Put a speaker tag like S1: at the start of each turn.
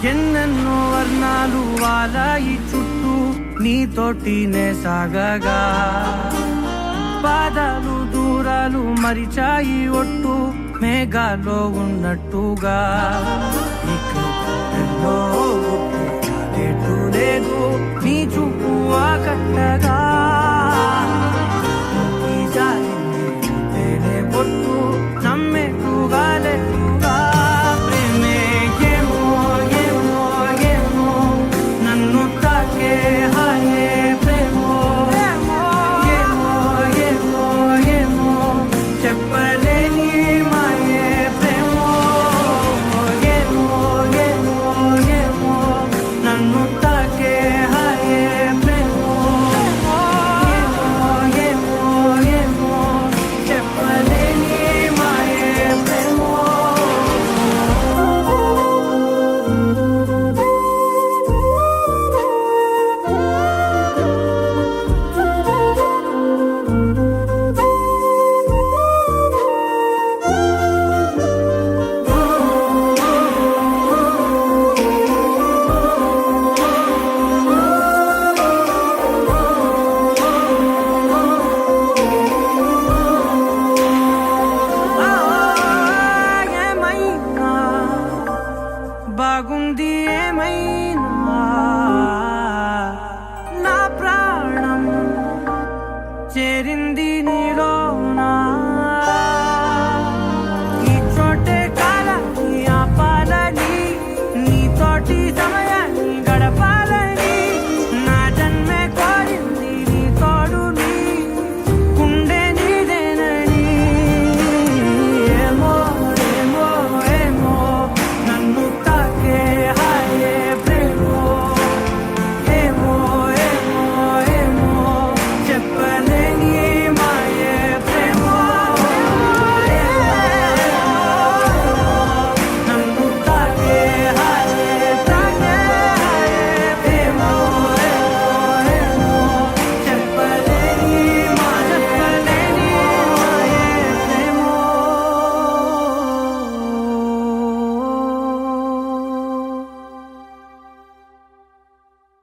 S1: ఎన్నెన్నో వర్ణాలు వాలాయి చుట్టూ నీతోటినే సాగగా పాదాలు దూరాలు మరిచాయి ఒట్టు మేఘాలో ఉన్నట్టుగా ఇక ఎన్నో గుర్తు లేదు నీ చూపు ఆకట్టగా ఈ జాలినే పొట్టు నమ్మేట్టుగా లేట్టుగా ప్రేమే ఏమో ఏమో ఏమో నన్ను తాకే హాయే ప్రేమో ఏమో ఏమో ఏమో చెప్పలేని మాయే ప్రేమో ఏమో ఏమో ఏమో నన్ను తాకే హాయే ప్రేమో ఏమో ఏమో చెప్పలేని మాయే ప్రేమో ఏమైనా బాగుంది ఏమైనా నా ప్రాణం చేరింది